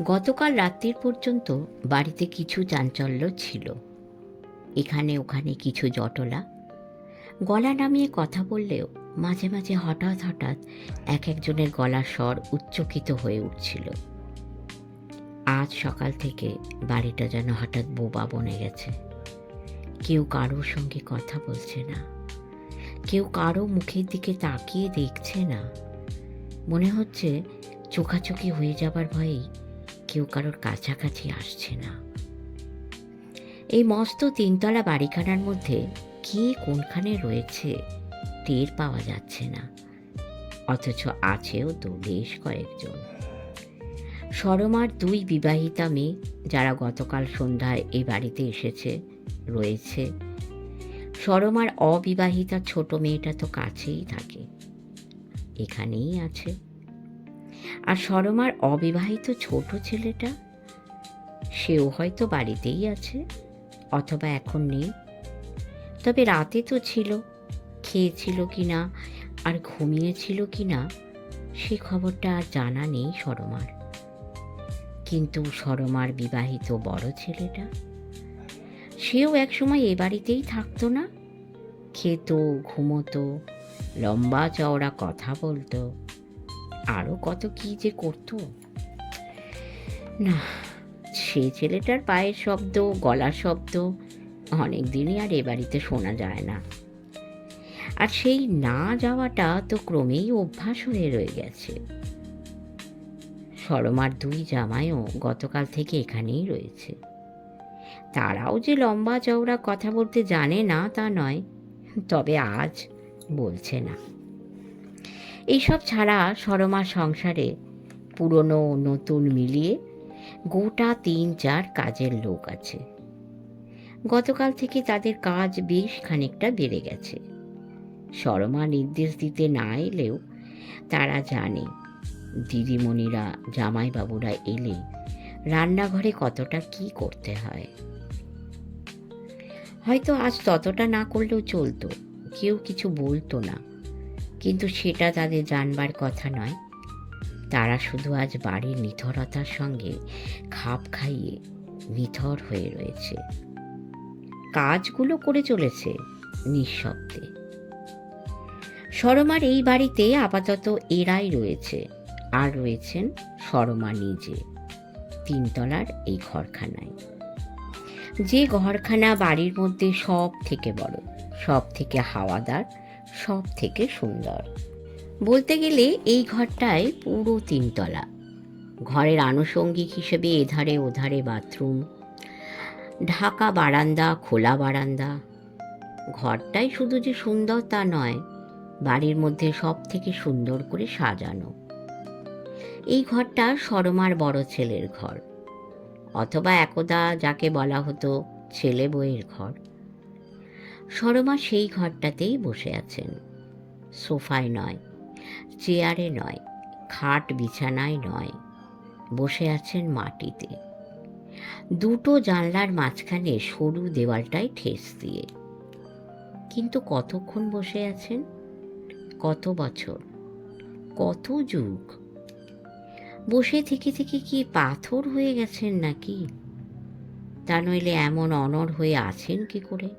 গতকাল রাত্রির পর্যন্ত বাড়িতে কিছু চাঞ্চল্য ছিল। এখানে ওখানে কিছু জটলা। গলা নামিয়ে কথা বললেও মাঝে মাঝে হঠাৎ হঠাৎ এক একজনের গলার স্বর উচ্চকিত হয়ে উঠছিল। আজ সকাল থেকে বাড়িটা যেন হঠাৎ বোবা বনে গেছে। কেউ কারোর সঙ্গে কথা বলছে না, কেউ কারো মুখের দিকে তাকিয়ে দেখছে না। মনে হচ্ছে চোখাচোখি হয়ে যাবার ভয়েই কেউ কারোর কাছাকাছি আসছে না। এই মস্ত তিনতলা বাড়িখানার মধ্যে কে কোনখানে রয়েছে টের পাওয়া যাচ্ছে না, অথচ আছেও তো বেশ কয়েকজন। সরমার দুই বিবাহিতা মেয়ে যারা গতকাল সন্ধ্যায় এই বাড়িতে এসেছে রয়েছে। সরমার অবিবাহিতা ছোট মেয়েটা তো কাছেই থাকে, এখানেই আছে। আর সরমার অবিবাহিত ছোট ছেলেটা, সেও হয়তো বাড়িতেই আছে, অথবা এখন নেই। তবে রাতে তো ছিল, খেয়েছিল কিনা আর ঘুমিয়েছিল কিনা সে খবরটা আর জানা নেই সরমার। কিন্তু সরমার বিবাহিত বড় ছেলেটা, সেও একসময় এ বাড়িতেই থাকতো না? খেত, ঘুমতো, লম্বা চওড়া কথা বলতো, আরও কত কি যে করতো। না, সে ছেলেটার পায়ের শব্দ, গলার শব্দ অনেক দিনই আর এ বাড়িতে শোনা যায় না। আর সেই না যাওয়াটা তো ক্রমেই অভ্যাস হয়ে রয়ে গেছে। সরমার দুই জামাইও গতকাল থেকে এখানেই রয়েছে। তারাও যে লম্বা চওড়া কথা বলতে জানে না তা নয়, তবে আজ বলছে না। এইসব ছাড়া সরমার সংসারে পুরনো নতুন মিলিয়ে গোটা ৩-৪ কাজের লোক আছে। গতকাল থেকে তাদের কাজ বেশ খানিকটা বেড়ে গেছে। সরমা নির্দেশ দিতে না এলেও তারা জানে দিদিমণিরা, জামাইবাবুরা এলে রান্নাঘরে কতটা কি করতে হয়। হয়তো আজ ততটা না করলেও চলতো, কেউ কিছু বলতো না, কিন্তু সেটা তাদের জানবার কথা নয়। তারা শুধু আজ বাড়ির নিথরতার সঙ্গে খাপ খাইয়ে নিথর হয়ে রয়েছে, কাজগুলো করে চলেছে নিঃশব্দে। সরমার এই বাড়িতে আপাতত এরাই রয়েছে, আর রয়েছেন সরমা নিজে তিনতলার এই ঘরখানায়। যে ঘরখানা বাড়ির মধ্যে সব থেকে বড়, সব থেকে হাওয়াদার, সব থেকে সুন্দর। বলতে গেলে এই ঘরটায় পুরো ৩ তলা। ঘরের আনুষঙ্গিক হিসেবে এধারে ওধারে বাথরুম, ঢাকা বারান্দা, খোলা বারান্দা। ঘরটাই শুধু যে সুন্দর তা নয়, বাড়ির মধ্যে সব থেকে সুন্দর করে সাজানো। এই ঘরটা সরমার বড় ছেলের ঘর, অথবা একদা যাকে বলা হতো ছেলে বউয়ের ঘর। সরমা সেই ঘরটাতেই বসে আছেন। সোফায় নয়, চেয়ারে নয়, খাট বিছানায় নয়, বসে আছেন মাটিতে, দুটো জানলার মাঝখানে সরু দেওয়ালটায় ঠেস দিয়ে। কিন্তু কতক্ষণ বসে আছেন? কত বছর, কত যুগ? বসে থেকে থেকে কি পাথর হয়ে গেছেন নাকি? তা নইলে এমন অনড় হয়ে আছেন কি করে?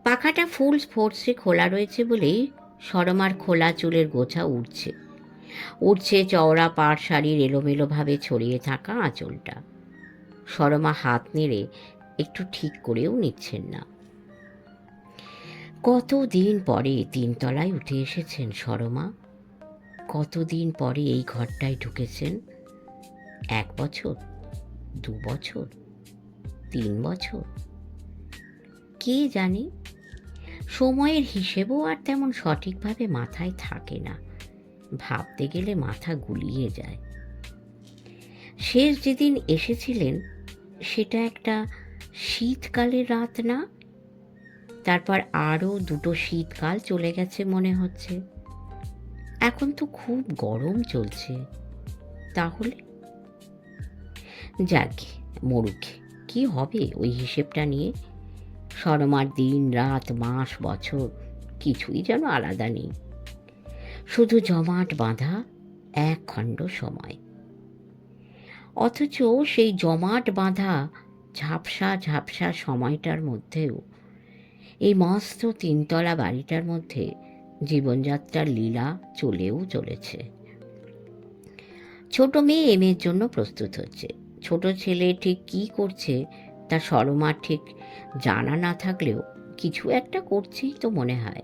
পাখাটা ফুল ফোর্সে খোলা রয়েছে বলেই সরমার খোলা চুলের গোছা উঠছে চওড়া পাড় শাড়ির এলোমেলোভাবে ছড়িয়ে থাকা আঁচলটা। সরমা হাত নেড়ে একটু ঠিক করেও নিচ্ছেন না। কতদিন পরে ৩ তলায় উঠে এসেছেন সরমা, কতদিন পরে এই ঘরটায় ঢুকেছেন। ১ বছর, ২ বছর, ৩ বছর, কে জানে। সময়ের হিসেবও আর তেমন সঠিকভাবে মাথায় থাকে না, ভাবতে গেলে মাথা গুলিয়ে যায়। শেষ যেদিন এসেছিলেন সেটা একটা শীতকালের রাত না? তারপর আরও ২টো শীতকাল চলে গেছে মনে হচ্ছে। এখন তো খুব গরম চলছে। তাহলে যাকে মরুক, কি হবে ওই হিসেবটা নিয়ে? সরমার দিন রাত মাস বছর কিছুই যেন আলাদা নেই, শুধু জমাট বাঁধা এক খণ্ড সময়। অথচ সেই জমাট বাঁধা ঝাপসা ঝাপসা সময়টার মধ্যেও এই মস্ত তিনতলা বাড়িটার মধ্যে জীবনযাত্রার লীলা চলেও চলেছে। ছোট মেয়ে এমএর জন্য প্রস্তুত হচ্ছে। ছোট ছেলে ঠিক কী করছে তা সরমার ঠিক জানা না থাকলেও কিছু একটা করছেই তো মনে হয়।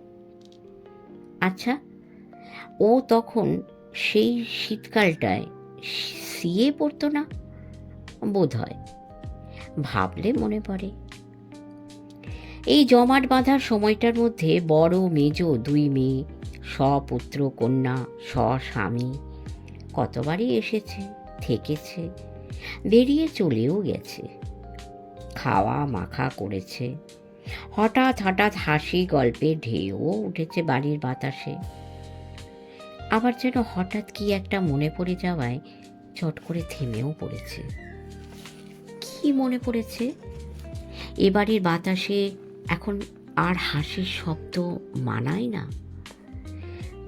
আচ্ছা, ও তখন সেই শীতকালটায় সিএ পড়তো না বোধ হয়, ভাবলে মনে পড়ে। এই জমাট বাঁধার সময়টার মধ্যে বড় মেজ দুই মেয়ে, স্বপুত্র কন্যা, স্বস্বামী কতবারই এসেছে, থেকেছে, বেরিয়ে চলেও গেছে, খাওয়া মাখা করেছে। হঠাৎ হঠাৎ হাসি গল্পে ঢেউ উঠেছে বাড়ির বাতাসে। আবার যেন হঠাৎ কি একটা মনে পড়ে যাওয়ায় চট করে থেমেও পড়েছে। কি মনে পড়েছে? এ বাড়ির বাতাসে এখন আর হাসির শব্দ মানায় না।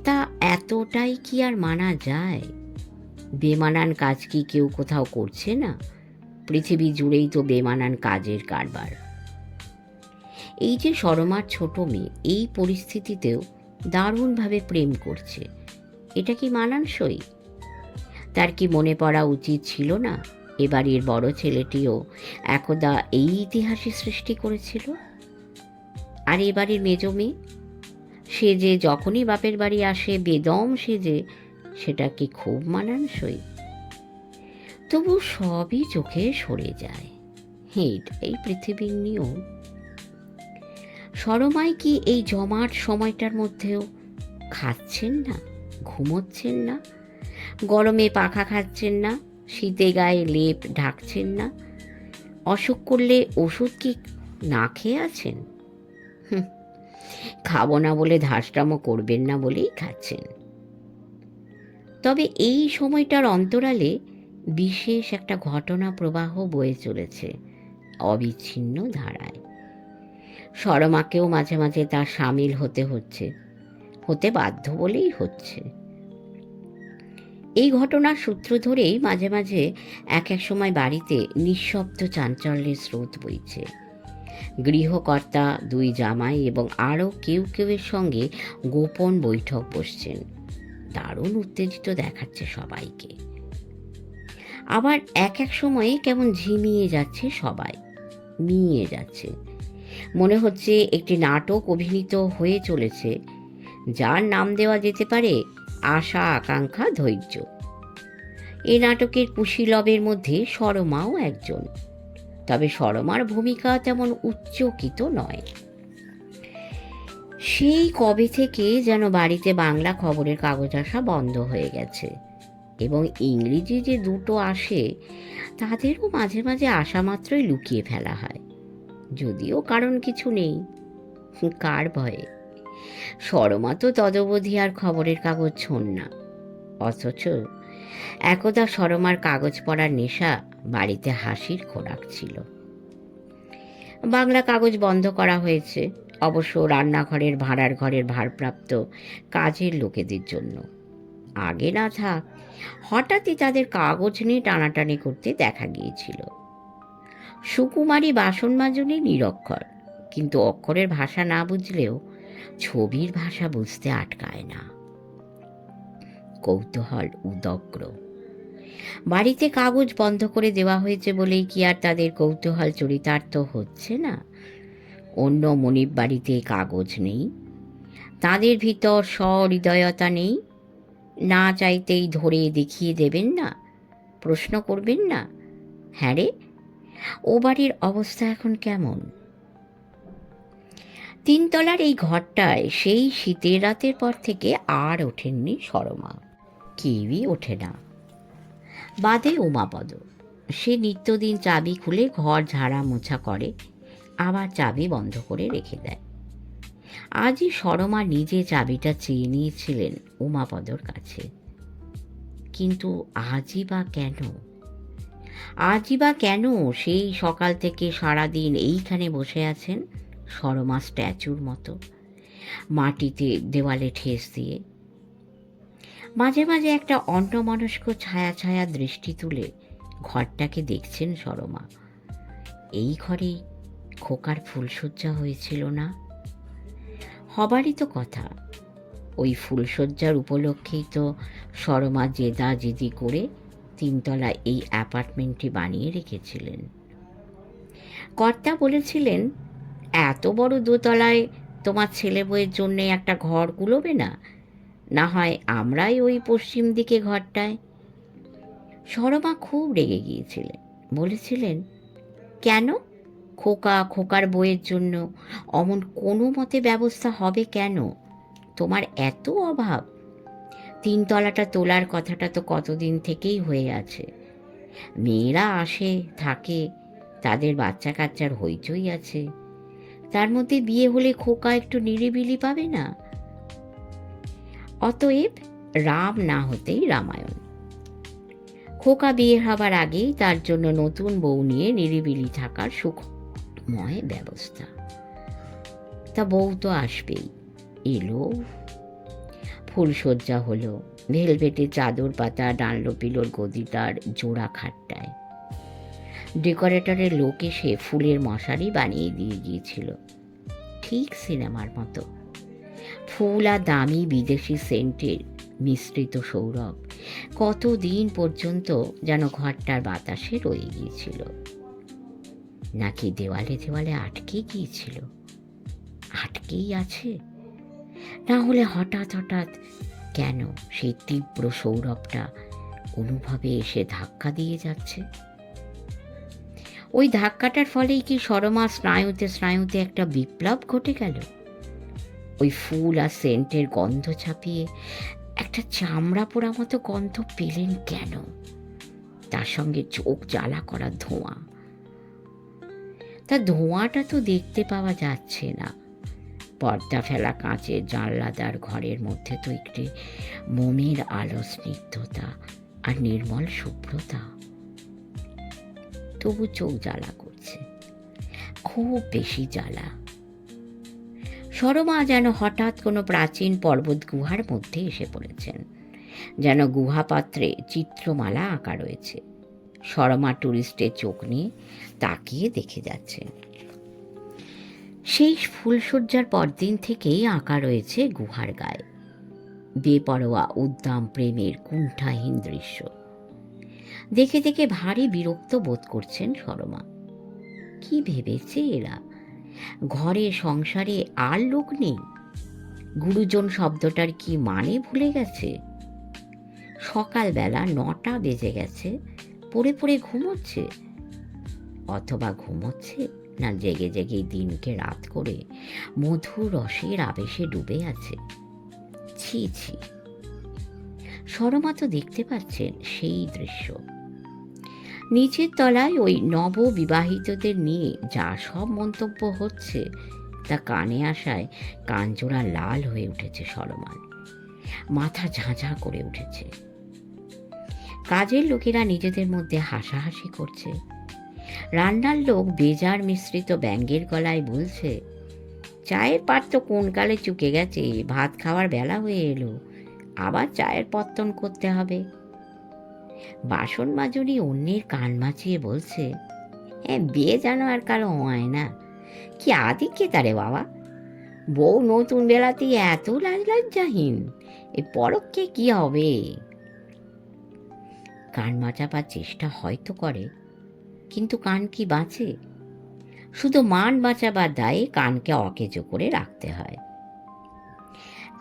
তা এতটাই কি আর মানা যায়? বেমানান কাজ কি কেউ কোথাও করছে না? পৃথিবী জুড়েই তো বেমানান কাজের কারবার। এই যে সরমার ছোট মেয়ে এই পরিস্থিতিতেও দারুণভাবে প্রেম করছে, এটা কি মানানসই? তার কি মনে পড়া উচিত ছিল না এবাড়ির বড় ছেলেটিও একদা এই ইতিহাসই সৃষ্টি করেছিল? আর এবাড়ির মেজ মেয়ে, সে যে যখনই বাপের বাড়ি আসে বেদম সেজে, সেটা কি খুব মানানসই? তবু সবই চোখে সরে যায়। এই পৃথিবীর নিয়ম। সরমাই কি এই জমাট সময়টার মধ্যেও খাচ্ছেন না, ঘুমোচ্ছেন না, গরমে পাখা খাচ্ছেন না, শীতে গায়ে লেপ ঢাকছেন না, অসুখ করলে ওষুধ কি না খেয়ে আছেন? খাবো না বলে ধার্ষ্টামো করবেন না বলেই খাচ্ছেন। তবে এই সময়টার অন্তরালে বিশেষ একটা ঘটনা প্রবাহ বয়ে চলেছে অবিচ্ছিন্ন ধারায়। সরমাকেও মাঝে মাঝে তার সামিল হতে বাধ্য বলেই হচ্ছে। এই ঘটনার সূত্র ধরেই মাঝে মাঝে এক এক সময় বাড়িতে নিঃশব্দ চাঞ্চল্যের স্রোত বইছে। গৃহকর্তা, দুই জামাই এবং আরও কেউ কেউয়ের সঙ্গে গোপন বৈঠক বসছেন। দারুণ উত্তেজিত দেখাচ্ছে সবাইকে। আবার এক এক সময়ে কেমন ঝিমিয়ে যাচ্ছে সবাই, মিয়ে যাচ্ছে। মনে হচ্ছে একটি নাটক অভিনীত হয়ে চলেছে, যার নাম দেওয়া যেতে পারে আশা আকাঙ্ক্ষা ধৈর্য। এই নাটকের কুশীলবের মধ্যে সরমাও একজন, তবে সরমার ভূমিকা তেমন উচ্চকিত নয়। সেই কবে থেকে যেন বাড়িতে বাংলা খবরের কাগজ আসা বন্ধ হয়ে গেছে, এবং ইংরেজি যে দুটো আসে তাদেরও মাঝে মাঝে আসা মাত্রই লুকিয়ে ফেলা হয়, যদিও কারণ কিছু নেই। কার ভয়ে? সরমা তো তদবধি আর খবরের কাগজ ছোন না। অথচ একদা সরমার কাগজ পড়ার নেশা বাড়িতে হাসির খোরাক ছিল। বাংলা কাগজ বন্ধ করা হয়েছে, অবশ্য রান্নাঘরের ভাড়ার ঘরের ভারপ্রাপ্ত কাজের লোকেদের জন্য। আগে না থাক, হঠাৎই তাদের কাগজ নিয়ে টানাটানি করতে দেখা গিয়েছিল। সুকুমারী বাসন মাজনী নিরক্ষর, কিন্তু অক্ষরের ভাষা না বুঝলেও ছবির ভাষা বুঝতে আটকায় না। কৌতূহল উদগ্র। বাড়িতে কাগজ বন্ধ করে দেওয়া হয়েছে বলেই কি আর তাদের কৌতূহল চরিতার্থ হচ্ছে না? অন্য মনিব বাড়িতে কাগজ নেই, তাদের ভিতর সহৃদয়তা নেই? না চাইতেই ধরে দেখিয়ে দেবেন না, প্রশ্ন করবেন না? হ্যাঁ রে, ও বাড়ির অবস্থা এখন কেমন? তিনতলার এই ঘরটায় সেই শীতের রাতের পর থেকে আর ওঠেননি সরমা। কেউই ওঠে না, বাদে উমাপদ। সে নিত্যদিন চাবি খুলে ঘর ঝাড়া মোছা করে, আবার চাবি বন্ধ করে রেখে দেয়। আজই সরমা নিজে চাবিটা চেয়ে নিয়েছিলেন উমাপদর কাছে। কিন্তু আজই বা কেন সেই সকাল থেকে সারাদিন এইখানে বসে আছেন সরমা স্ট্যাচুর মতো, মাটিতে দেওয়ালে ঠেস দিয়ে? মাঝে মাঝে একটা অন্যমনস্ক ছায়া ছায়া দৃষ্টি তুলে ঘরটাকে দেখছেন সরমা। এই ঘরেই খোকার ফুলশয্যা হয়েছিল না? হবারই তো কথা। ওই ফুলশয্যার উপলক্ষেই তো সরমা জেদাজেদি করে 3 তলা এই অ্যাপার্টমেন্টটি বানিয়ে রেখেছিলেন। কর্তা বলেছিলেন, এত বড় 2 তলায় তোমার ছেলে বউয়ের জন্যে একটা ঘর কুলোবে না? না হয় আমরাই ওই পশ্চিম দিকে ঘরটায়। সরমা খুব রেগে গিয়েছিলেন। বলেছিলেন, কেন? খোকার বউয়ের জন্য অমন কোনো মতে ব্যবস্থা হবে কেন? তোমার এত অভাব? 3 তলাটা তোলার কথাটা তো কতদিন থেকেই হয়ে আছে। মেয়েরা আসে থাকে, তাদের বাচ্চা কাচ্চার হইচই আছে, তার মধ্যে বিয়ে হলে খোকা একটু নিরিবিলি পাবে না? অতএব রাম না হতেই রামায়ণ। খোকা বিয়ে হবার আগেই তার জন্য নতুন বউ নিয়ে নিরিবিলি থাকার সুখময় ব্যবস্থা। তা বউ তো আসবেই। এলো, ফুলশয্যা হলো, ভেলভেটে চাদর পাতা ডানলো-পিলোর গদিটার জোড়া খাটটায়। ডেকোরেটরের লোক এসে ফুলের মশারি বানিয়ে দিয়ে গিয়েছিল, ঠিক সিনেমার মতো। ফুল আর দামি বিদেশি সেন্টের মিশ্রিত সৌরভ কতদিন পর্যন্ত যেন ঘরটার বাতাসে রয়ে গিয়েছিল। নাকি দেওয়ালে দেওয়ালে আটকে গিয়েছিল? আটকেই আছে? না হলে হঠাৎ হঠাৎ কেন সেই তীব্র সৌরভটা অনুভবে এসে ধাক্কা দিয়ে যাচ্ছে? ওই ধাক্কাটার ফলেই কি সরমা স্নায়ুতে স্নায়ুতে একটা বিপ্লব ঘটে গেল? ওই ফুল আর সেন্টের গন্ধ ছাপিয়ে একটা চামড়া পোড়া মতো গন্ধ পেলেন কেন? তার সঙ্গে চোখ জ্বালা করা ধোঁয়া। তা ধোঁয়াটা তো দেখতে পাওয়া যাচ্ছে না। পর্দা ফেলা কাঁচের জানলাদার ঘরের মধ্যে তো একটি মোমের আলো স্নিগ্ধতা আর নির্মল শুভ্রতা। তবু চোখ জ্বালা করছে, খুব বেশি জ্বালা। সরমা যেন হঠাৎ কোনো প্রাচীন পর্বত গুহার মধ্যে এসে পড়েছেন, যেন গুহাপাত্রে চিত্রমালা আঁকা রয়েছে। সরমা টুরিস্টের চোখ নিয়ে তাকিয়ে দেখে যাচ্ছেন। সেই ফুলশয্যার পরদিন থেকেই আঁকা রয়েছে গুহার গায়ে বেপরোয়া উদ্দাম প্রেমের কুণ্ঠাহীন দৃশ্য। দেখে দেখে ভারী বিরক্ত বোধ করছেন সরমা। কি ভেবেছে এরা? ঘরে সংসারে আর লোক নেই? গুরুজন শব্দটার কি মানে ভুলে গেছে? সকালবেলা 9টা বেজে গেছে, পড়ে পড়ে ঘুমোচ্ছে। অথবা ঘুমোচ্ছে না জেগে জেগে দিনকে রাত করে মধুর রসের আবেশে ডুবে আছে। ছি ছি! সরমা তো দেখতে পাচ্ছেন সেই দৃশ্য। নিচের তলায় ওই নববিবাহিতদের নিয়ে যা সব মন্তব্য হচ্ছে তা কানে আসায় কানজোড়া লাল হয়ে উঠেছে সরমার। মাথা ঝাঁঝা করে উঠেছে। কাজের লোকেরা নিজেদের মধ্যে হাসাহাসি করছে। রান্নার লোক বেজার মিশ্রিত ব্যঙ্গের গলায় বলছে, চায়ের পাট তো কোন কালে চুকে গেছে, ভাত খাওয়ার বেলা হয়ে এলো, আবার চায়ের পত্তন করতে হবে। বাসন মাজনি অন্যের কান মাছিয়ে বলছে, বিয়ে যেন আর কারো হয় না, কি আদিকে তারে বাবা, বউ নতুন বেলাতেই এত লজ্জাহীন, এই পরককে কি হবে? কান মাচাবার চেষ্টা হয়তো করে, কিন্তু কান কি বাঁচে? শুধু মান বাঁচাবার দায়ে কানকে অকেজো করে রাখতে হয়।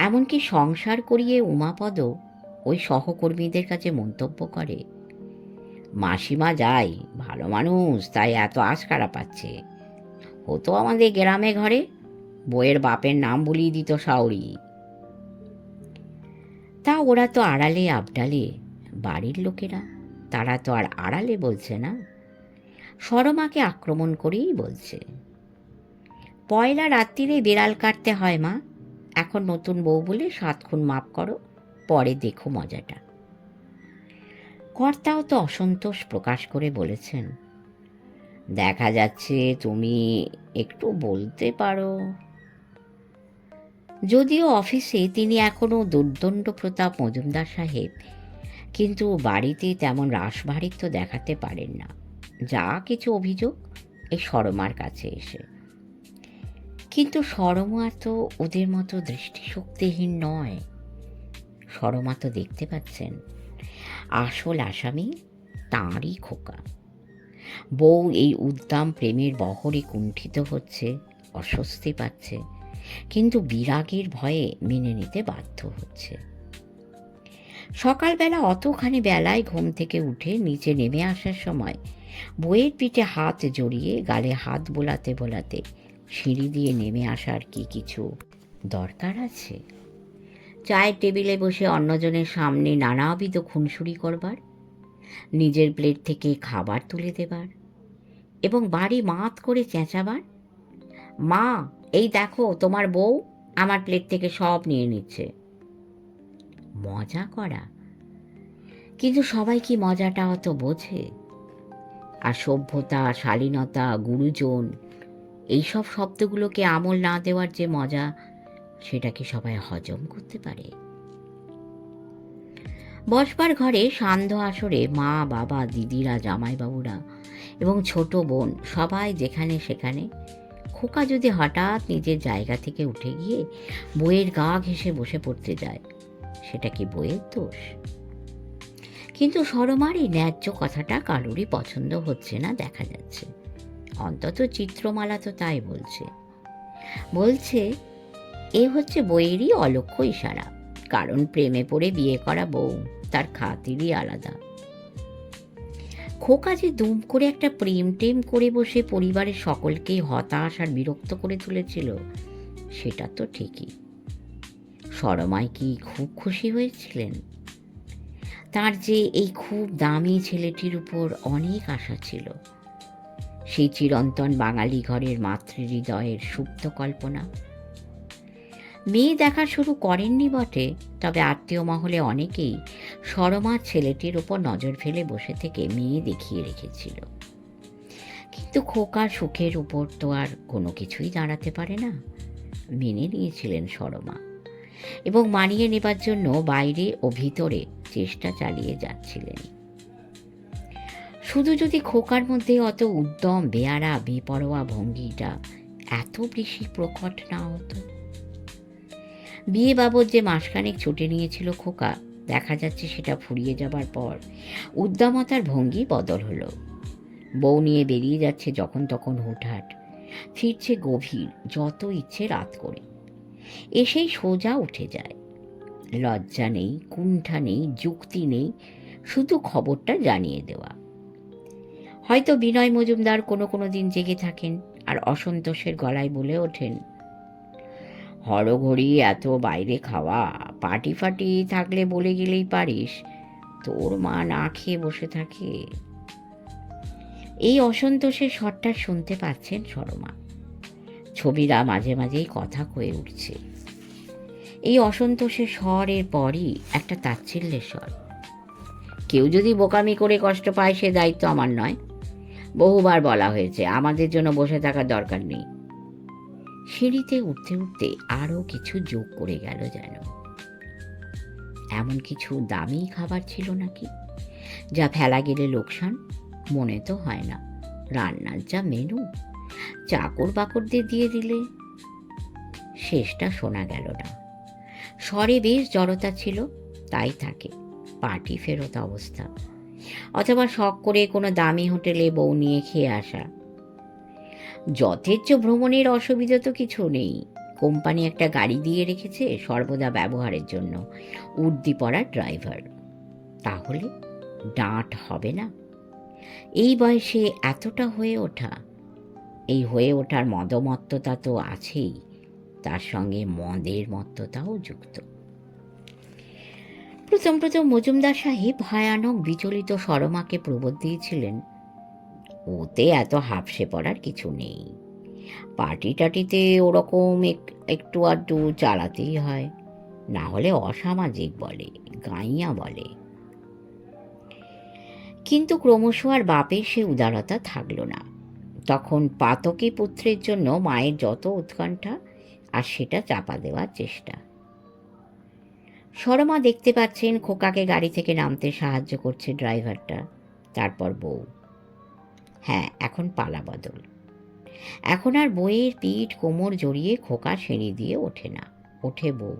এমনকি সংসার করিয়ে উমাপদ ওই সহকর্মীদের কাছে মন্তব্য করে, মাসিমা যাই, ভালো মানুষ, তাই এত আশকারা পাচ্ছে। হতো আমাদের গ্রামে ঘরে, বইয়ের বাপের নাম বলিয়ে দিত শাওরি। তা ওরা তো আড়ালে আবডালে, বাড়ির লোকেরা, তারা তো আর আড়ালে বলছে না, সরমাকে আক্রমণ করেই বলছে। পয়লা রাত্রিরে বিড়াল কাটতে হয় মা, এখন নতুন বউ বলে 7 খুন মাপ করো, পরে দেখো মজাটা। কর্তাও তো অসন্তোষ প্রকাশ করে বলেছেন, দেখা যাচ্ছে তুমি একটু বলতে পারো। যদিও অফিসে তিনি এখনো দুর্দণ্ড প্রতাপ মজুমদার সাহেব কিন্তু বাড়িতে তেমন রাশভারিত্ব দেখাতে পারেন না। যা কিছু অভিযোগ এই সরমার কাছে এসে। কিন্তু সরমা তো ওদের মতো দৃষ্টিশক্তিহীন নয়। সরমা তো দেখতে পাচ্ছেন আসল আসামি তাঁরই খোকা। বউ এই উদ্দাম প্রেমের বহরে কুণ্ঠিত হচ্ছে, অস্বস্তি পাচ্ছে, কিন্তু বিরাগের ভয়ে মেনে নিতে বাধ্য হচ্ছে। সকালবেলা অতখানি বেলায় ঘুম থেকে উঠে নিচে নেমে আসার সময় বউয়ের পিঠে হাত জড়িয়ে গালে হাত বোলাতে বোলাতে সিঁড়ি দিয়ে নেমে আসার কি কিছু দরকার আছে? চায়ের টেবিলে বসে অন্যজনের সামনে নানাবিধ খুনসুরি করবার, নিজের প্লেট থেকে খাবার তুলে দেবার এবং বাড়ি মাত করে চেঁচাবার, মা এই দেখো তোমার বউ আমার প্লেট থেকে সব নিয়ে নিচ্ছে। মজা করা, কিন্তু সবাই কি মজাটা অত বোঝে? আর সভ্যতা, শালীনতা, গুরুজন এইসব শব্দগুলোকে আমল না দেওয়ার যে মজা, সেটা কি সবাই হজম করতে পারে? বসবার ঘরে সান্ধ্য আসরে মা, বাবা, দিদিরা, জামাইবাবুরা এবং ছোট বোন সবাই যেখানে সেখানে। খোকা যদি হঠাৎ নিজের জায়গা থেকে উঠে গিয়ে বইয়ের গা ঘেঁষে বসে পড়তে যায়, সেটা কি বইয়ের দোষ? কিন্তু সরমার এই ন্যায্য কথাটা কারোরই পছন্দ হচ্ছে না দেখা যাচ্ছে। অন্তত চিত্রমালা তো তাই বলছে। বলছে এ হচ্ছে বইয়েরই অলক্ষ্য ইশারা, কারণ প্রেমে পড়ে বিয়ে করা বউ, তার খাতিরই আলাদা। খোকা যে দুম করে একটা প্রেম টেম করে বসে পরিবারের সকলকেই হতাশ আর বিরক্ত করে তুলেছিল, সেটা তো ঠিকই। সরমাই কি খুব খুশি হয়েছিলেন? তার যে এই খুব দামি ছেলেটির উপর অনেক আশা ছিল, সেই চিরন্তন বাঙালি ঘরের মাতৃহৃদয়ের সুপ্ত কল্পনা। মেয়ে দেখা শুরু করেননি বটে, তবে আত্মীয় মহলে অনেকেই সরমার ছেলেটির উপর নজর ফেলে বসে থেকে মেয়ে দেখিয়ে রেখেছিল। কিন্তু খোকার সুখের উপর তো আর কোনো কিছুই দাঁড়াতে পারে না। মেনে নিয়েছিলেন সরমা এবং মানিয়ে নেবার জন্য বাইরে ও ভিতরে চেষ্টা চালিয়ে যাচ্ছিলেন। শুধু যদি খোকার মধ্যে অত উদ্যম, বেয়ারা, বেপরোয়া ভঙ্গিটা এত বেশি প্রকট না হতো। বিয়ে বাবদ যে মাসখানেক ছুটি নিয়েছিল খোকা, দেখা যাচ্ছে সেটা ফুরিয়ে যাবার পর উদ্দামতার ভঙ্গি বদল হলো। বউ নিয়ে বেরিয়ে যাচ্ছে যখন তখন হুটহাট, ফিরছে গভীর, যত ইচ্ছে রাত করে, এসেই সোজা উঠে যায়। লজ্জা নেই, কুণ্ঠা নেই, যুক্তি নেই, শুধু খবরটা জানিয়ে দেওয়া। হয়তো বিনয় মজুমদার কোনো কোনো দিন জেগে থাকেন আর অসন্তোষের গলায় বলে ওঠেন, হরঘড়ি এত বাইরে খাওয়া, পার্টি ফাটি থাকলে বলে গেলেই পারিস, তোর মা না খেয়ে বসে থাকে। এই অসন্তোষের স্বরটা শুনতে পাচ্ছেন সরমা। ছবিরা মাঝে মাঝেই কথা কয়ে উঠছে। এই অসন্তোষের স্বরের পরই একটা তাচ্ছিল্যের স্বর। কেউ যদি বোকামি করে কষ্ট পায়, সে দায়িত্ব আমার নয়। বহুবার বলা হয়েছে, আমাদের জন্য বসে থাকার দরকার নেই। সিঁড়িতে উঠতে উঠতে আরও কিছু যোগ করে গেল যেন। এমন কিছু দামি খাবার ছিল নাকি, যা ফেলা গেলে লোকসান? মনে তো হয় না। রান্নার যা মেনু, চাকর বাকরদের দিয়ে দিলে। শেষটা শোনা গেল না। স্বরে বেশ জড়তা ছিল, তাই থাকে পার্টি ফেরত অবস্থা, অথবা শখ করে কোনো দামি হোটেলে বউ নিয়ে খেয়ে আসা। যথেচ্ছ ভ্রমণের অসুবিধা তো কিছু নেই। কোম্পানি একটা গাড়ি দিয়ে রেখেছে সর্বদা ব্যবহারের জন্য, উর্দি পরা ড্রাইভার। তাহলে ডাঁট হবে না? এই বয়সে এতটা হয়ে ওঠা, এই হয়ে ওঠার মদমত্ততা তো আছেই, তার সঙ্গে মদের মত্ততাও যুক্ত। প্রথম প্রথম মজুমদার সাহেব ভয়ানক বিচলিত সরমাকে প্রবোধ দিয়েছিলেন, ওতে এত হাফসে পড়ার কিছু নেই। পার্টি টাটিতে ওরকম একটু আধটু চালাতেই হয়, না হলে অসামাজিক বলে, গাইয়া বলে। কিন্তু ক্রমশ আর বাপের সে উদারতা থাকলো না। তখন পাতকী পুত্রের জন্য মায়ের যত উৎকণ্ঠা, আর সেটা চাপা দেওয়ার চেষ্টা। সরমা দেখতে পাচ্ছেন খোকাকে গাড়ি থেকে নামতে সাহায্য করছে ড্রাইভারটা, তারপর বউ। হ্যাঁ, এখন পালা বদল। এখন আর বউয়ের পিঠ কোমর জড়িয়ে খোকা সিঁড়ি দিয়ে ওঠে না, ওঠে বউ।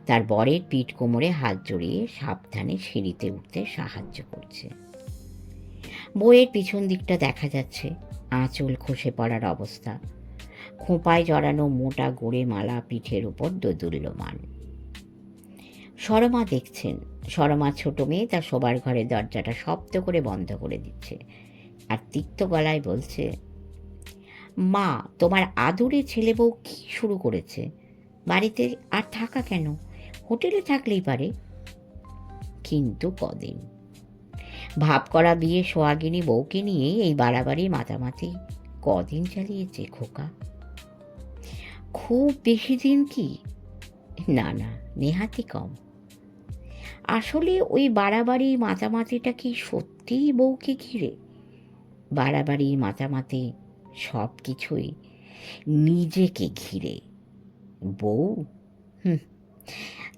তার বরের পিঠ কোমরে হাত জড়িয়ে সাবধানে সিঁড়িতে উঠতে সাহায্য করছে। বউয়ের পিছন দিকটা দেখা যাচ্ছে, আঁচল খসে পড়ার অবস্থা, খোঁপায় জড়ানো মোটা গোড়ে মালা পিঠের উপর দোদুল্যমান। সরমা দেখছেন, সরমার ছোট মেয়ে তার শোবার ঘরের দরজাটা শব্দ করে বন্ধ করে দিচ্ছে আর তিক্ত গলায় বলছে, মা, তোমার আদুরে ছেলে বউ কি শুরু করেছে? বাড়িতে আর থাকা কেন? হোটেলে থাকলেই পারে। কিন্তু কদিন ভাব করা বিয়ে সোহাগিনী বউকে নিয়ে এই বাড়াবাড়ি মাতামাতি কদিন চালিয়েছে খোকা? খুব বেশি দিন কি? না না, নেহাতি কম। আসলে ওই বাড়াবাড়ি মাতামাতিটা কি সত্যিই বউকে ঘিরে? বাড়াবাড়ি মাতামাতি সব কিছুই নিজেকে ঘিরে। বউ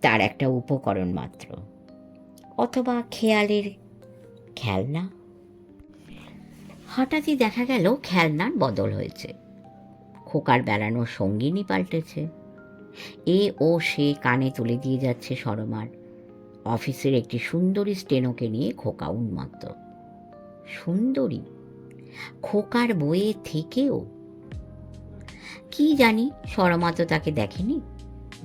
তার একটা উপকরণ মাত্র, অথবা খেয়ালের খেলনা। হঠাৎই দেখা গেল খেলনার বদল হয়েছে। খোকার বেড়ানোর সঙ্গিনী পাল্টেছে। এ ও সে কানে তুলে দিয়ে যাচ্ছে সরমার। অফিসের একটি সুন্দরী স্টেনোকে নিয়ে খোকা উন্মত্ত। সুন্দরী? খোকার বইয়ের থেকেও? কি জানি, সরমা তো তাকে দেখেনি।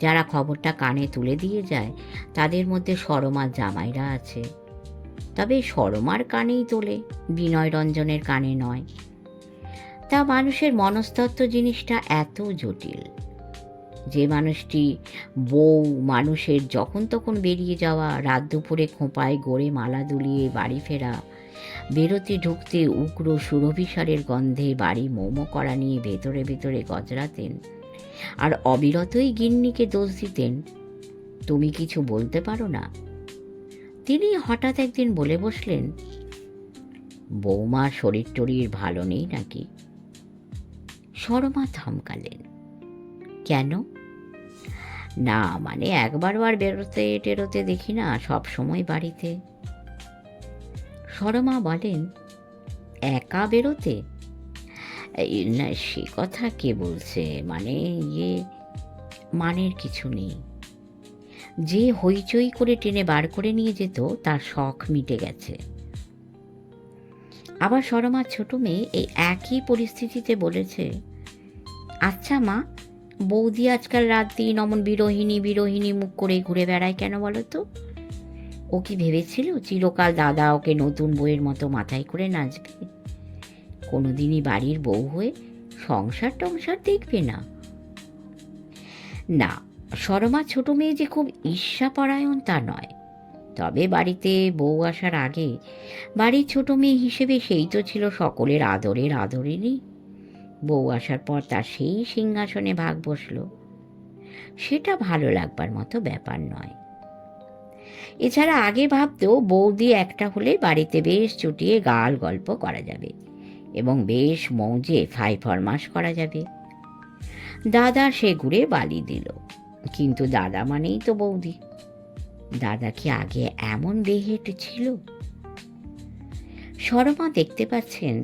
যারা খবরটা কানে তুলে দিয়ে যায় তাদের মধ্যে সরমার জামাইরা আছে, তবে সরমার কানেই তোলে, বিনয় রঞ্জনের কানে নয়। তা মানুষের মনস্তত্ত্ব জিনিসটা এত জটিল। যে মানুষটি বউ মানুষের যখন তখন বেরিয়ে যাওয়া, রাত দুপুরে খোঁপায় গড়ে মালা দুলিয়ে বাড়ি ফেরা, বেরোতে ঢুকতে উগ্র সুরভিসারের গন্ধে বাড়ি মোমো করা নিয়ে ভেতরে ভেতরে গজরাতেন আর অবিরতই গিন্নিকে দোষ দিতেন, তুমি কিছু বলতে পারো না। তিনি হঠাৎ একদিন বলে বসলেন, বৌমার শরীর টরীর ভালো নেই নাকি? সরমা থমকালেন। কেন? না মানে একবার বেরোতে টেরোতে দেখি না, সব সময় বাড়িতে। সরমা বলেন, একা বেরোতে? না, সে কথা কে বলছে, মানে মানের কিছু নেই। যে হইচই করে টেনে বার করে নিয়ে যেত তার শখ মিটে গেছে। আবার সরমার ছোট মেয়ে এই একই পরিস্থিতিতে বলেছে, আচ্ছা মা, বৌদি আজকাল রাত দিন অমন বিরোহিনী বিরোহিনী মুখ করে ঘুরে বেড়ায় কেন বলো তো? ও কি ভেবেছিল চিরকাল দাদা ওকে নতুন বউয়ের মতো মাথায় করে নাচবে? কোনোদিনই বাড়ির বউ হয়ে সংসার টংসার দেখবে না। না, সরমা ছোট মেয়ে যে খুব ঈর্ষাপরায়ণ তা নয়, তবে বাড়িতে বউ আসার আগে বাড়ির ছোট মেয়ে হিসেবে সেই তো ছিল সকলের আদরের আদরিনী। বউ আসার পর তার সেই সিংহাসনে ভাগ বসল, সেটা ভালো লাগবার মতো ব্যাপার নয়। এছাড়া আগে ভাবতেও বৌদি একটা হলে বাড়িতে বেশ চুটিয়ে গাল গল্প করা যাবে এবং বেশ মৌজে ফাই ফরমাস করা যাবে। দাদা সে ঘুরে বালি দিল, কিন্তু দাদা মানেই তো বৌদি। দাদা কি আগে এমন বেহেট ছিল? সরমা দেখতে পাচ্ছেন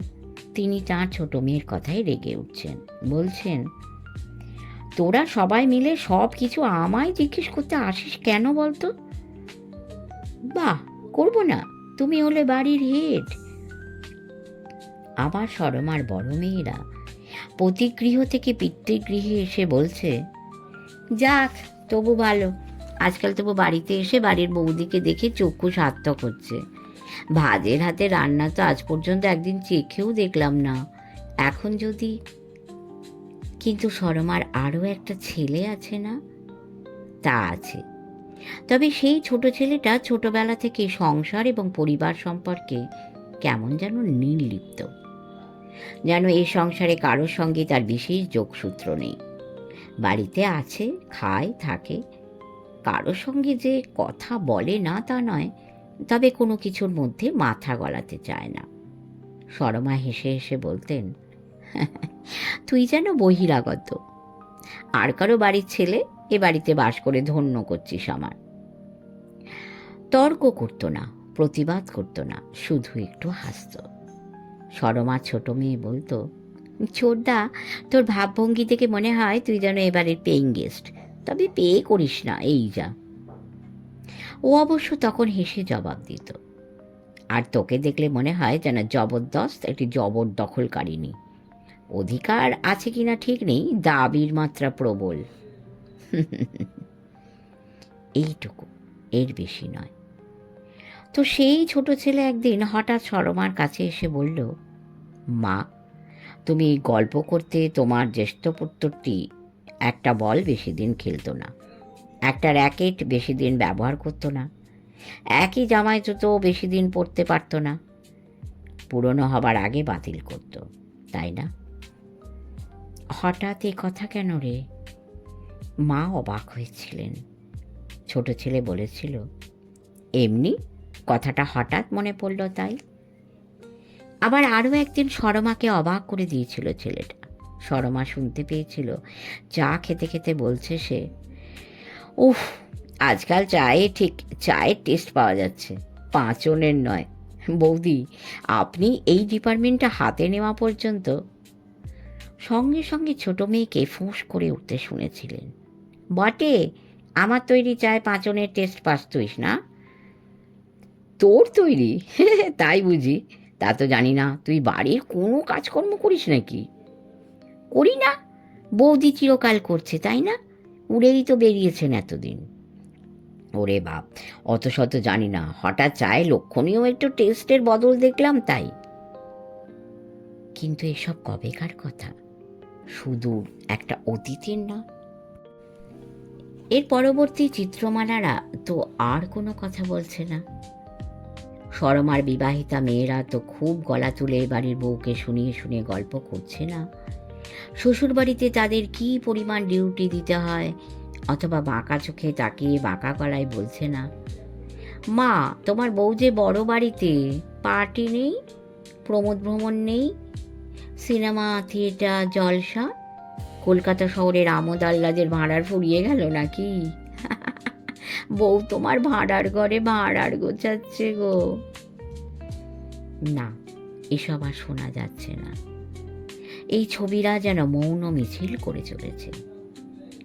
তিনি তাঁর ছোট মেয়ের কথায় রেগে উঠছেন, বলছেন, তোরা সবাই মিলে সব কিছু আমায় জিজ্ঞেস করতে আসিস কেন বলতো? বাহ, করবো না, তুমি হলে বাড়ির হেড। আবার সরমার বড় মেয়েরা পতিগৃহ থেকে পিতৃগৃহে এসে বলছে, যাক তবু ভালো, আজকাল তবু বাড়িতে এসে বাড়ির বৌদিকে দেখে চক্ষু সার্থক হচ্ছে। ভাজের হাতে রান্না তো আজ পর্যন্ত একদিন চেখেও দেখলাম না, এখন যদি। কিন্তু সরমার আরও একটা ছেলে আছে না? তা আছে, তবে সেই ছোট ছেলেটা ছোটবেলা থেকে সংসার এবং পরিবার সম্পর্কে কেমন যেন নির্লিপ্ত, যেন এই সংসারে কারোর সঙ্গে তার বিশেষ যোগসূত্র নেই। বাড়িতে আছে, খায়, থাকে, কারোর সঙ্গে যে কথা বলে না তা নয়, তবে কোনো কিছুর মধ্যে মাথা গলাতে চায় না। সরমা হেসে হেসে বলতেন, তুই যেন বহিরাগত, আর কারো বাড়ির ছেলে এ বাড়িতে বাস করে ধন্য করছিস আমার। তর্ক করতো না, প্রতিবাদ করতো না, শুধু একটু হাসতো। সরমার ছোট মেয়ে বলতো, ছোটদা, তোর ভাবভঙ্গি থেকে মনে হয় তুই যেন এবারের পেইং গেস্ট, তবে পে করিস না, এই যা। ও অবশ্য তখন হেসে জবাব দিত, আর তোকে দেখলে মনে হয় যেন জবরদস্ত একটি জবরদখলকারিনী, অধিকার আছে কিনা ঠিক নেই, দাবির মাত্রা প্রবল। এইটুকু, এর বেশি নয়। তো সেই ছোট ছেলে একদিন হঠাৎ সরমার কাছে এসে বলল, মা, তুমি গল্প করতে তোমার জ্যেষ্ঠ পুত্রটি একটা বল বেশি দিন খেলতো না, একটা র্যাকেট বেশি দিন ব্যবহার করতো না, একই জামাই জুতো বেশি দিন পরতে পারতো না, পুরনো হবার আগে বাতিল করতো, তাই না? হঠাৎ এ কথা কেন রে? মা অবাক হয়েছিলেন। ছোট ছেলে বলেছিল, এমনি কথাটা হঠাৎ মনে পড়ল তাই। আবার আরও একদিন সরমাকে অবাক করে দিয়েছিল ছেলেটা। সরমা শুনতে পেয়েছিল চা খেতে খেতে বলছে সে, উফ, আজকাল চায়ের টেস্ট পাওয়া যাচ্ছে, পাঁচনের নয়। বৌদি, আপনি এই ডিপার্টমেন্টটা হাতে নেওয়া পর্যন্ত। সঙ্গে সঙ্গে ছোট মেয়েকে ফোঁস করে উঠতে শুনেছিলেন, বটে, আমার তৈরি চায় পাঁচনের টেস্ট পাস তুইস না? তোর তৈরি? তাই বুঝি? তা তো জানি না, তুই বাড়ির কোনো কাজকর্ম করিস নাকি? করি না? বৌদি চিরকাল করছে, তাই না? উড়েই তো বেরিয়েছেন এতদিন। ওরে বাপ, অত শত জানি না, হঠাৎ চায় লক্ষণীয় একটু টেস্টের বদল দেখলাম তাই। কিন্তু এসব কবেকার কথা, সুদূর একটা অতীতের না। এর পরবর্তী চিত্রমালারা তো আর কোনো কথা বলছে না। সরমার বিবাহিতা মেয়েরা তো খুব গলা তুলে বাড়ির বউকে শুনিয়ে শুনিয়ে গল্প করছে না। শ্বশুরবাড়িতে তাদের কি পরিমাণ ডিউটি দিতে হয়, অথবা বাঁকা চোখে তাকিয়ে বাঁকা গলায় বলছে না, মা, তোমার বউ যে বড় বাড়িতে, পার্টি নেই, প্রমোদ ভ্রমণ নেই, সিনেমা, থিয়েটার, জলসা, কলকাতা শহরের আমোদ আহ্লাদের ভাঁড়ার ফুরিয়ে গেল নাকি? বউ তোমার ভাঁড়ার ঘরে ভাঁড়ার গোছাচ্ছে গো। না, এসব আর শোনা যাচ্ছে না। এই ছবিরা যেন মৌন মিছিল করে চলেছে।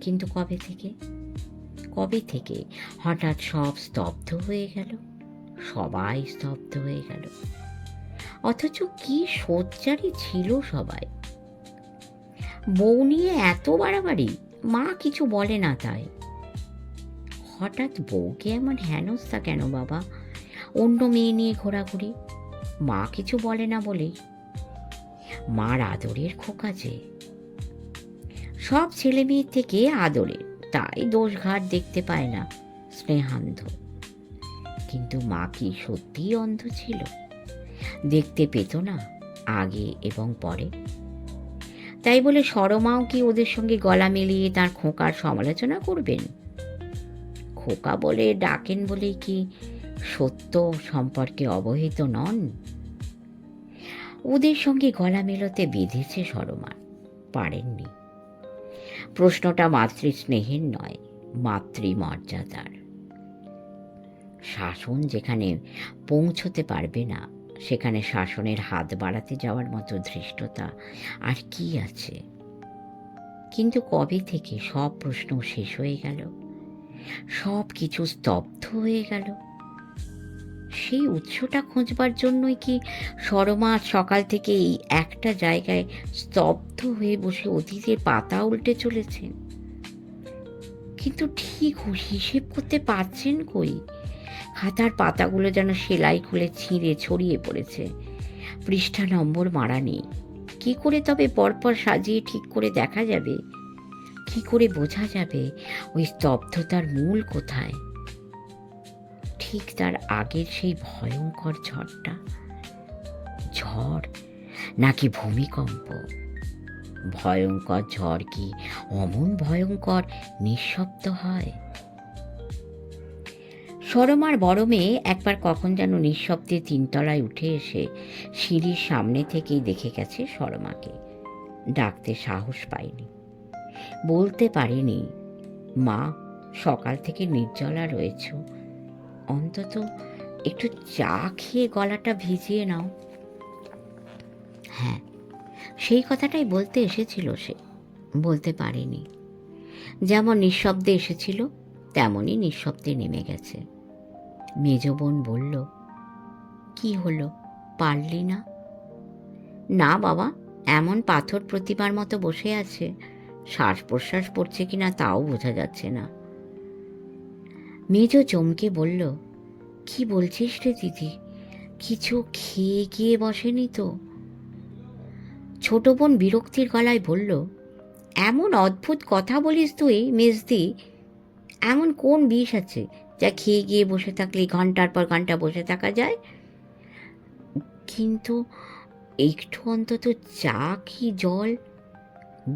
কিন্তু কবে থেকে হঠাৎ সব স্তব্ধ হয়ে গেল? সবাই স্তব্ধ হয়ে গেল। অথচ কি সোচ্চারই ছিল সবাই। বউ নিয়ে এত বাড়াবাড়ি, মা কিছু বলে না তাই। হঠাৎ বউকে এমন হেনস্থা কেন বাবা? অন্য মেয়ে নিয়ে ঘোরাঘুরি, মা কিছু বলে না বলেই। মার আদরের খোকা যে, সব ছেলে মেয়ের থেকে আদরের, তাই দোষ ঘাট দেখতে পায় না, স্নেহান্ধ। কিন্তু মা কি সত্যিই অন্ধ ছিল? দেখতে পেত না আগে এবং পরে? তাই বলে সরমাও কি ওদের সঙ্গে গলা মিলিয়ে তার খোকার সমালোচনা করবেন? খোকা বলে ডাকেন বলেই কি সত্য সম্পর্কে অবহিত নন? ওদের সঙ্গে গলা মেলাতে বেঁধেছে সরমা, পারেননি। প্রশ্নটা মাতৃস্নেহের নয়, মাতৃমর্যাদার। শাসন যেখানে পৌঁছতে পারবে না, সেখানে শাসনের হাত বাড়াতে যাওয়ার মতো ধৃষ্টতা আর কি আছে? কিন্তু কবে থেকে সব প্রশ্ন শেষ হয়ে গেল, সব কিছু স্তব্ধ হয়ে গেল। সেই উৎসটা খোঁজবার জন্যই কি সরমা সকাল থেকে এই একটা জায়গায় স্তব্ধ হয়ে বসে অতীতের পাতা উল্টে চলেছেন? কিন্তু ঠিক হিসেব করতে পারছেন কই? খাতার পাতাগুলো যেন সেলাই খুলে ছিঁড়ে ছড়িয়ে পড়েছে, পৃষ্ঠা নম্বর মারা নেই। কি করে তবে পরপর সাজিয়ে ঠিক করে দেখা যাবে? কি করে বোঝা যাবে ওই স্তব্ধতার মূল কোথায়? ঠিক তার আগের সেই ভয়ঙ্কর ঝড়টা, ঝড় নাকি ভূমিকম্প? ভয়ঙ্কর ঝড় কি অমন ভয়ঙ্কর নিঃশব্দ হয়? সরমার বড় মেয়ে একবার কখন যেন নিঃশব্দে তিনতলায় উঠে এসে সিঁড়ির সামনে থেকেই দেখে গেছে সরমাকে। ডাকতে সাহস পায়নি, বলতে পারেনি, মা, সকাল থেকে নির্জলা রয়েছ, অন্তত একটু চা খেয়ে গলাটা ভিজিয়ে নাও। হ্যাঁ, সেই কথাটাই বলতে এসেছিল সে, বলতে পারেনি। যেমন নিঃশব্দে এসেছিল তেমনই নিঃশব্দে নেমে গেছে। মেজ বোন বলল, কি হলো, পারলি না? না বাবা, এমন পাথর প্রতিমার মতো বসে আছে, শ্বাস প্রশ্বাস পড়ছে কিনা তাও বোঝা যাচ্ছে না। মেজ চমকে বলল, কি বলছিস রে দিদি, কিছু খেয়ে গিয়ে বসেনি তো? ছোট বোন বিরক্তির গলায় বলল, এমন অদ্ভুত কথা বলিস তুই মেজদি। এমন কোন বিষ আছে যা খেয়ে গিয়ে বসে থাকলে ঘন্টার পর ঘন্টা বসে থাকা যায়? কিন্তু একটু অন্তত চা কি জল?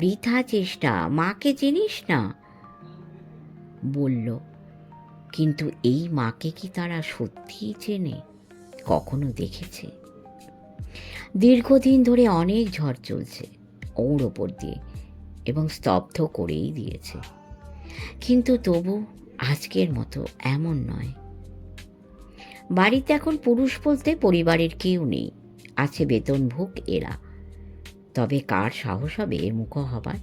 বৃথা চেষ্টা, মাকে চিনিস না? বলল, কিন্তু এই মাকে কি তারা সত্যিই চেনে, কখনো দেখেছে? দীর্ঘদিন ধরে অনেক ঝড় চলছে ওর ওপর দিয়ে এবং স্তব্ধ করেই দিয়েছে, কিন্তু তবু আজকের মতো এমন নয়। বাড়িতে এখন পুরুষ বলতে পরিবারের কেউ নেই, আছে বেতনভোগ এরা। তবে কার সাহস হবে মুখ হবার?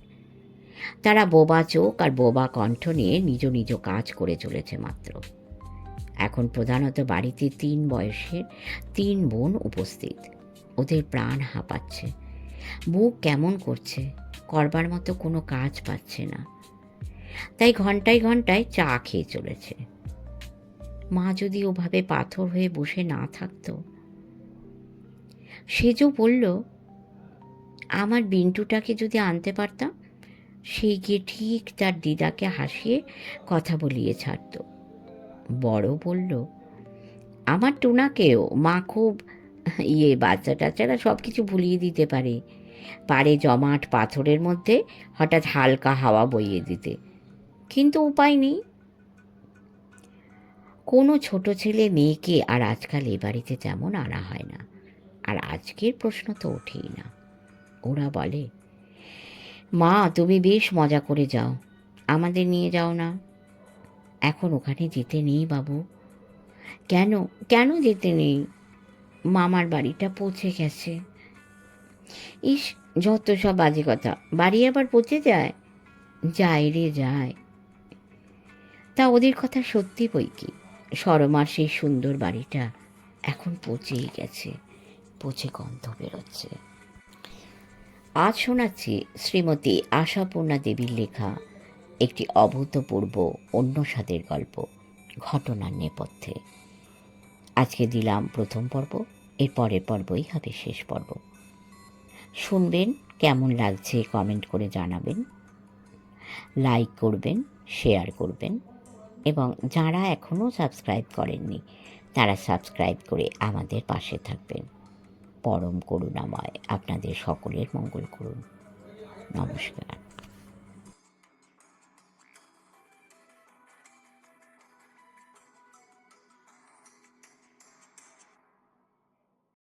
তারা বোবা চোখ আর বোবা কণ্ঠ নিয়ে নিজ নিজ কাজ করে চলেছে মাত্র। এখন প্রধানত বাড়িতে 3 বয়সের 3 বোন উপস্থিত। ওদের প্রাণ হাঁপাচ্ছে, বুক কেমন করছে, করবার মতো কোনো কাজ পাচ্ছে না, তাই ঘন্টায় ঘন্টায় চা খেয়ে চলেছে। মা যদি ওভাবে পাথর হয়ে বসে না থাকতো। সেজো বলল, আমার বিন্টুটাকে যদি আনতে পারতাম, সে গিয়ে ঠিক তার দিদাকে হাসিয়ে কথা বলিয়ে ছাড়ত। বড় বলল, আমার টুনাকেও মা খুব বাচ্চা টাচ্চারা সব কিছু ভুলিয়ে দিতে পারে, পারে জমাট পাথরের মধ্যে হঠাৎ হালকা হাওয়া বইয়ে দিতে, কিন্তু উপায় নেই। কোনো ছোট ছেলে মেয়েকে আর আজকাল এ বাড়িতে তেমন আনা হয় না, আর আজকের প্রশ্ন তো ওঠেই না। ওরা বলে, মা তুমি বেশ মজা করে যাও, আমাদের নিয়ে যাও না। এখন ওখানে যেতে নেই বাবু। কেন কেন যেতে নেই? মামার বাড়িটা পচে গেছে। ইস, যত সব বাজে কথা, বাড়ি আবার পচে যায়? যায় রে যায়। তা ওদের কথা সত্যি বই কি, সরমার সেই সুন্দর বাড়িটা এখন পচেই গেছে, পচে গন্ধ বেরোচ্ছে। আজ শোনাচ্ছি শ্রীমতী আশাপূর্ণা দেবীর লেখা একটি অভূতপূর্ব অন্য স্বাদের গল্প, ঘটনার নেপথ্যে। আজকে দিলাম প্রথম পর্ব, এর পরের পর্বই হবে শেষ পর্ব। শুনবেন, কেমন লাগছে কমেন্ট করে জানাবেন, লাইক করবেন, শেয়ার করবেন, এবং যারা এখনও সাবস্ক্রাইব করেননি তারা সাবস্ক্রাইব করে আমাদের পাশে থাকবেন। পরম করুণাময় আপনাদের সকলের মঙ্গল করুন। নমস্কার।